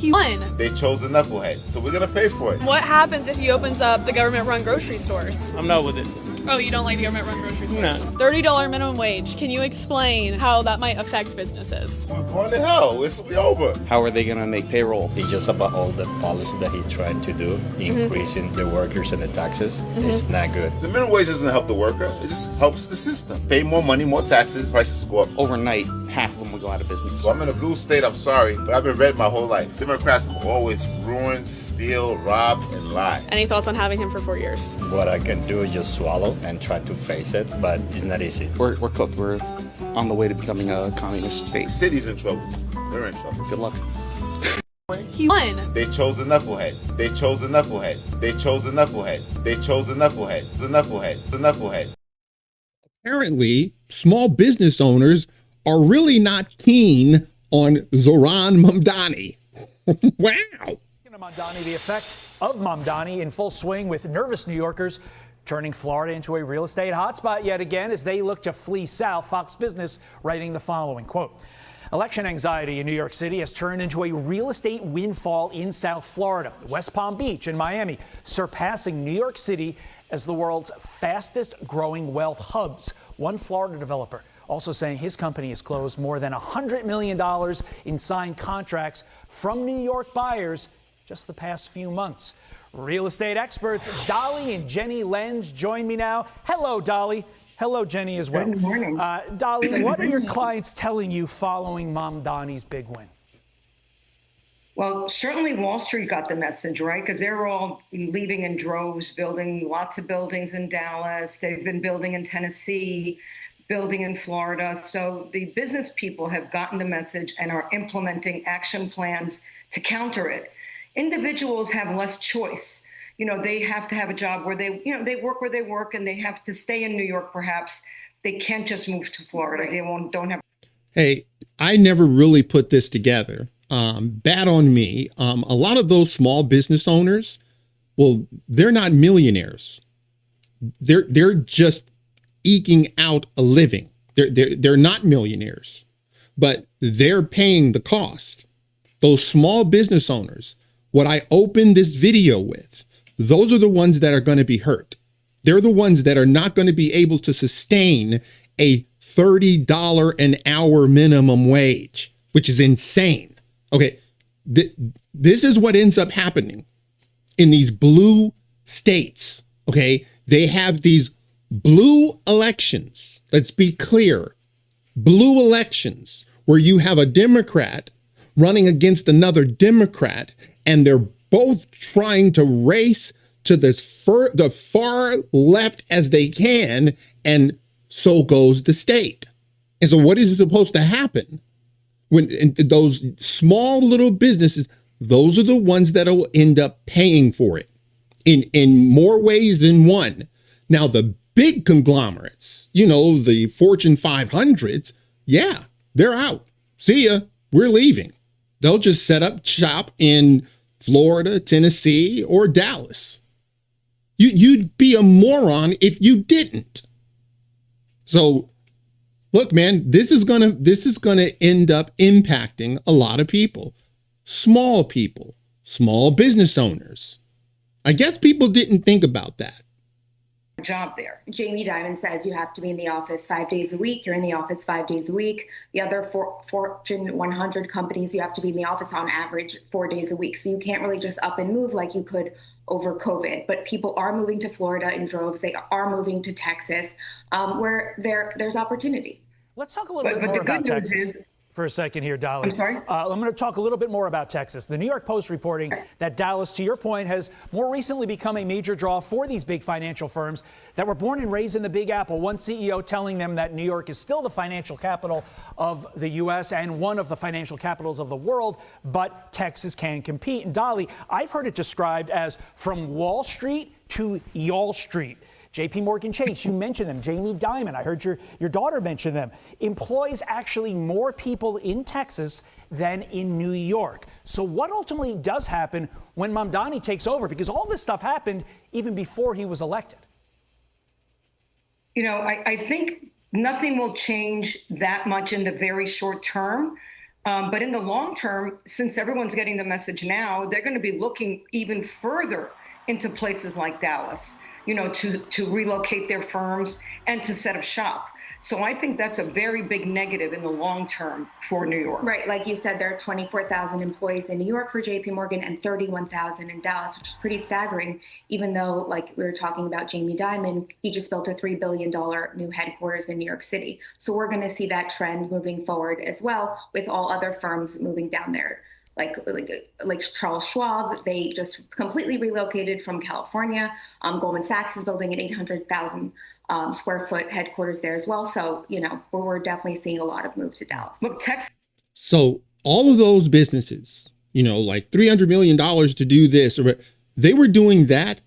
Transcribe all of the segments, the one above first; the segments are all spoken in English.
He won. They chose the knucklehead, so we're gonna pay for it. What happens if he opens up the government-run grocery stores? I'm not with it. Oh, you don't like the government-run grocery stores? No. $30 minimum wage. Can you explain how that might affect businesses? We're going to hell. It's be over. How are they going to make payroll? It's just about all the policy that he's trying to do, increasing the workers and the taxes. It's not good. The minimum wage doesn't help the worker. It just helps the system. Pay more money, more taxes, prices go up. Overnight, half of them will go out of business. Well, I'm in a blue state, I'm sorry, but I've been red my whole life. Democrats have always ruined, steal, rob, and lie. Any thoughts on having him for 4 years? What I can do is just swallow and try to face it, but it's not easy. We're cooked. We're on the way to becoming a communist state. The city's in trouble. They're in trouble. Good luck. He won. They chose the knuckleheads. They chose the knuckleheads. They chose the knuckleheads. They chose the knuckleheads. The knuckleheads. The knucklehead. Apparently, small business owners are really not keen on Zohran Mamdani. Wow. Mamdani, the effect of Mamdani in full swing with nervous New Yorkers turning Florida into a real estate hotspot yet again as they look to flee south. Fox Business writing the following, quote, election anxiety in New York City has turned into a real estate windfall in South Florida, West Palm Beach and Miami, surpassing New York City as the world's fastest growing wealth hubs. One Florida developer also saying his company has closed more than $100 million in signed contracts from New York buyers just the past few months. Real estate experts Dolly and Jenny Lenz join me now. Hello, Dolly. Hello, Jenny, as well. Good morning. Dolly, what are your clients telling you following Mamdani's big win? Well, certainly Wall Street got the message, right? Because they're all leaving in droves, building lots of buildings in Dallas. They've been building in Tennessee, building in Florida. So the business people have gotten the message and are implementing action plans to counter it. Individuals have less choice. You know, they have to have a job where they work where they work, and they have to stay in New York, perhaps. They can't just move to Florida. They don't have. Hey, I never really put this together. Bad on me. A lot of those small business owners, well, they're not millionaires. They're just eking out a living. They're not millionaires, but they're paying the cost. Those small business owners, what I opened this video with, those are the ones that are going to be hurt. They're the ones that are not going to be able to sustain a $30 an hour minimum wage, which is insane. Okay, this is what ends up happening in these blue states. Okay, they have these blue elections. Let's be clear. Blue elections where you have a Democrat running against another Democrat, and they're both trying to race to the far left as they can, and so goes the state. And so what is supposed to happen when those small little businesses, those are the ones that will end up paying for it in more ways than one. Now, the big conglomerates, you know, the Fortune 500s, yeah, they're out. See ya. We're leaving. They'll just set up shop in Florida, Tennessee, or Dallas. You'd be a moron if you didn't. So, look, man, this is gonna end up impacting a lot of people, small business owners. I guess people didn't think about that. Job there. Jamie Dimon says you have to be in the office 5 days a week. You're in the office 5 days a week. The other Fortune 100 companies, you have to be in the office on average 4 days a week. So you can't really just up and move like you could over COVID. But people are moving to Florida in droves. They are moving to Texas, where there's opportunity. Let's talk a little bit more about Texas for a second here, Dolly. I'm sorry? I'm going to talk a little bit more about Texas. The New York Post reporting that Dallas, to your point, has more recently become a major draw for these big financial firms that were born and raised in the Big Apple. One CEO telling them that New York is still the financial capital of the U.S. and one of the financial capitals of the world, but Texas can compete. And Dolly, I've heard it described as from Wall Street to Y'all Street. JP Morgan Chase, you mentioned them. Jamie Dimon, I heard your daughter mention them, employs actually more people in Texas than in New York. So what ultimately does happen when Mamdani takes over? Because all this stuff happened even before he was elected. You know, I think nothing will change that much in the very short term. But in the long term, since everyone's getting the message now, they're going to be looking even further into places like Dallas, to relocate their firms and to set up shop. So I think that's a very big negative in the long term for New York. Right. Like you said, there are 24,000 employees in New York for JP Morgan and 31,000 in Dallas, which is pretty staggering, even though, like we were talking about Jamie Dimon, he just built a $3 billion new headquarters in New York City. So we're going to see that trend moving forward as well, with all other firms moving down there. Like Charles Schwab, they just completely relocated from California. Goldman Sachs is building an 800,000 square foot headquarters there as well. So, we're definitely seeing a lot of move to Dallas. Look, Texas. So all of those businesses, like $300 million to do this, or they were doing that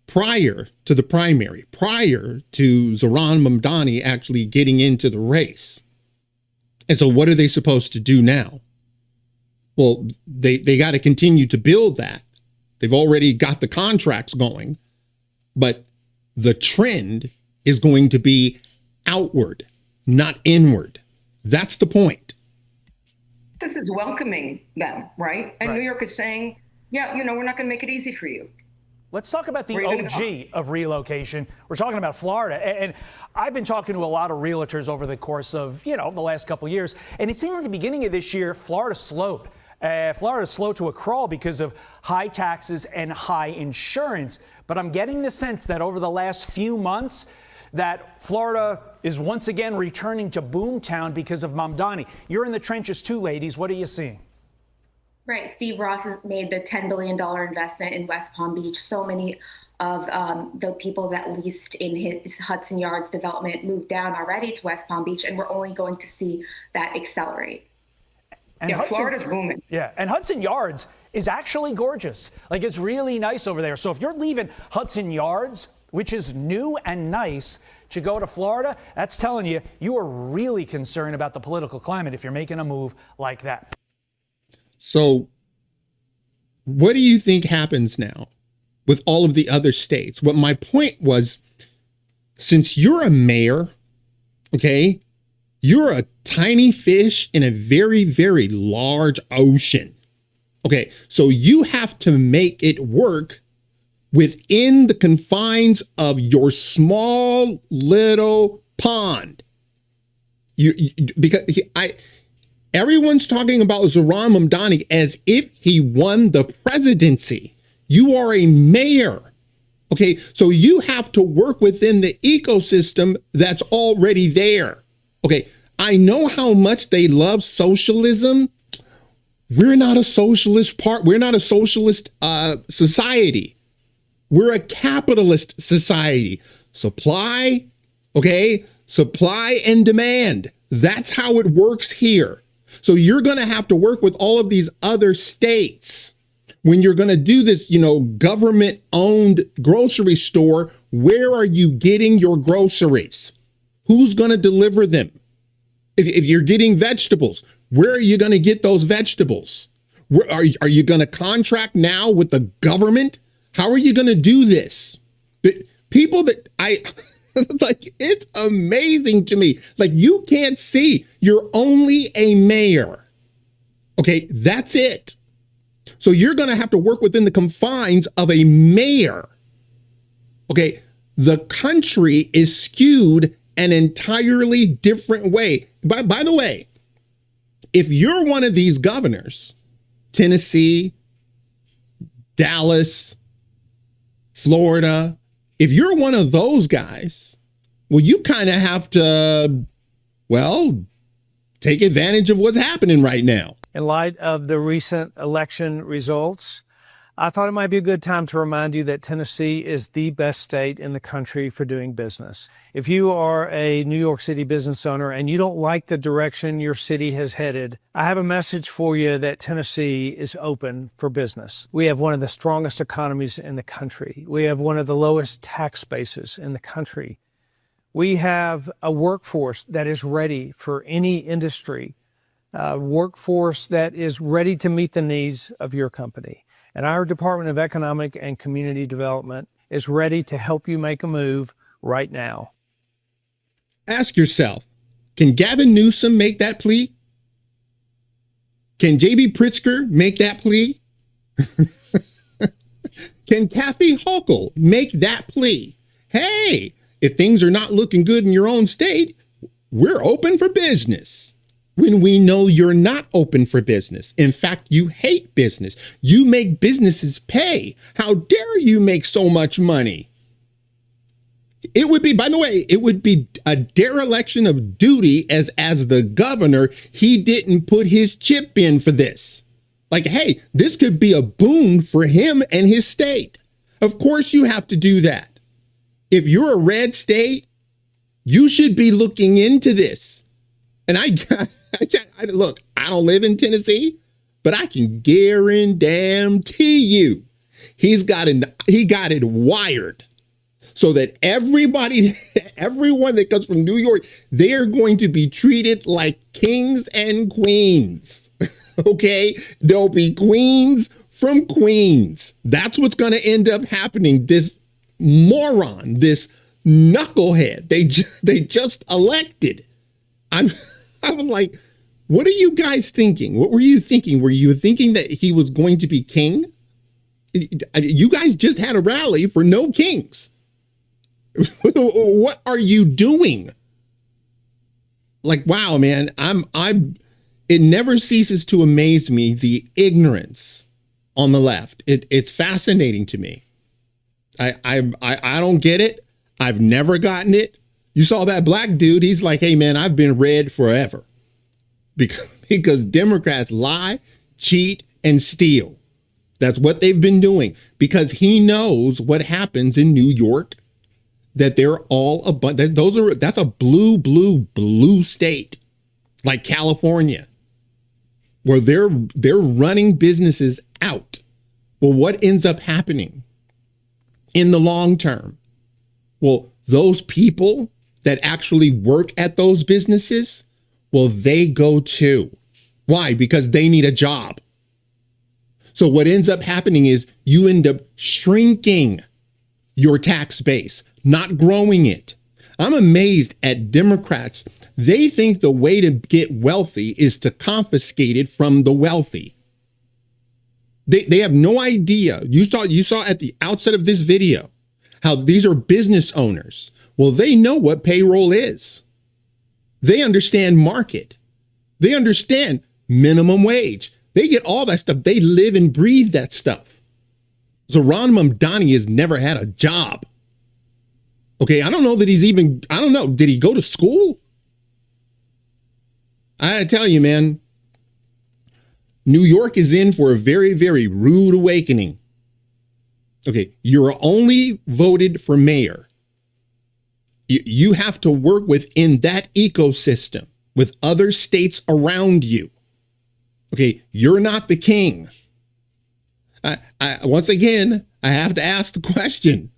prior to the primary, prior to Zohran Mamdani actually getting into the race. And so what are they supposed to do now? Well, they got to continue to build that. They've already got the contracts going, but the trend is going to be outward, not inward. That's the point. This is welcoming them, right? And Right. New York is saying, yeah, we're not going to make it easy for you. Let's talk about the Where are you OG of relocation. We're talking about Florida. And I've been talking to a lot of realtors over the course of, the last couple of years. And it seemed like the beginning of this year, Florida slowed. Florida slowed to a crawl because of high taxes and high insurance. But I'm getting the sense that over the last few months, that Florida is once again returning to boomtown because of Mamdani. You're in the trenches too, ladies. What are you seeing? Right. Steve Ross has made the $10 billion investment in West Palm Beach. So many of the people that leased in his Hudson Yards development moved down already to West Palm Beach, and we're only going to see that accelerate. And Florida's booming. Yeah, and Hudson Yards is actually gorgeous. Like, it's really nice over there. So if you're leaving Hudson Yards, which is new and nice, to go to Florida, that's telling you you are really concerned about the political climate if you're making a move like that. So what do you think happens now with all of the other states? What my point was, since you're a mayor, okay, you're a tiny fish in a very, very large ocean. Okay, so you have to make it work within the confines of your small little pond. Everyone's talking about Zohran Mamdani as if he won the presidency. You are a mayor. Okay, so you have to work within the ecosystem that's already there. Okay, I know how much they love socialism. We're not a socialist We're not a socialist society. We're a capitalist society. Supply and demand. That's how it works here. So you're going to have to work with all of these other states. When you're going to do this, government-owned grocery store, where are you getting your groceries? Who's going to deliver them? If you're getting vegetables, where are you going to get those vegetables? Are you going to contract now with the government? How are you going to do this? People that like, it's amazing to me. Like, you can't see. You're only a mayor. Okay, that's it. So you're going to have to work within the confines of a mayor. Okay, the country is skewed an entirely different way. By the way, if you're one of these governors, Tennessee, Dallas, Florida, if you're one of those guys, well, you kind of have to, take advantage of what's happening right now. In light of the recent election results, I thought it might be a good time to remind you that Tennessee is the best state in the country for doing business. If you are a New York City business owner and you don't like the direction your city has headed, I have a message for you that Tennessee is open for business. We have one of the strongest economies in the country. We have one of the lowest tax bases in the country. We have a workforce that is ready for any industry, a workforce that is ready to meet the needs of your company. And our Department of Economic and Community Development is ready to help you make a move right now. Ask yourself, can Gavin Newsom make that plea? Can JB Pritzker make that plea? Can Kathy Hochul make that plea? Hey, if things are not looking good in your own state, we're open for business. When we know you're not open for business. In fact, you hate business. You make businesses pay. How dare you make so much money? It would be, by the way, it would be a dereliction of duty as the governor. He didn't put his chip in for this. Like, hey, this could be a boon for him and his state. Of course you have to do that. If you're a red state, you should be looking into this. And look, I don't live in Tennessee, but I can guarantee you he got it wired so that everyone that comes from New York, they are going to be treated like kings and queens. Okay? There'll be queens from Queens. That's what's going to end up happening. This moron, this knucklehead, they just elected. I'm like, what are you guys thinking? What were you thinking? Were you thinking that he was going to be king? You guys just had a rally for no kings. What are you doing? Like, wow, man, it never ceases to amaze me, the ignorance on the left. It's fascinating to me. I don't get it. I've never gotten it. You saw that black dude. He's like, hey, man, I've been red forever because Democrats lie, cheat, and steal. That's what they've been doing because he knows what happens in New York, that they're all that's a blue state like California where they're running businesses out. Well, what ends up happening in the long term? Well, those people that actually work at those businesses, well, they go too. Why? Because they need a job. So what ends up happening is you end up shrinking your tax base, not growing it. I'm amazed at Democrats. They think the way to get wealthy is to confiscate it from the wealthy. They have no idea. You saw at the outset of this video how these are business owners. Well, they know what payroll is. They understand market. They understand minimum wage. They get all that stuff. They live and breathe that stuff. Zohran Mamdani has never had a job. Okay, I don't know that I don't know. Did he go to school? I gotta tell you, man, New York is in for a very, very rude awakening. Okay, you're only voted for mayor. You have to work within that ecosystem with other states around you. Okay, you're not the king. Once again, I have to ask the question,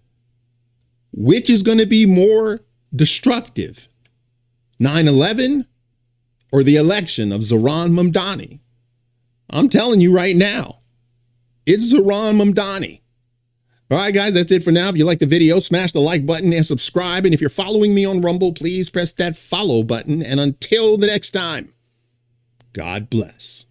which is going to be more destructive, 9/11 or the election of Zohran Mamdani? I'm telling you right now, it's Zohran Mamdani. All right, guys, that's it for now. If you like the video, smash the like button and subscribe. And if you're following me on Rumble, please press that follow button. And until the next time, God bless.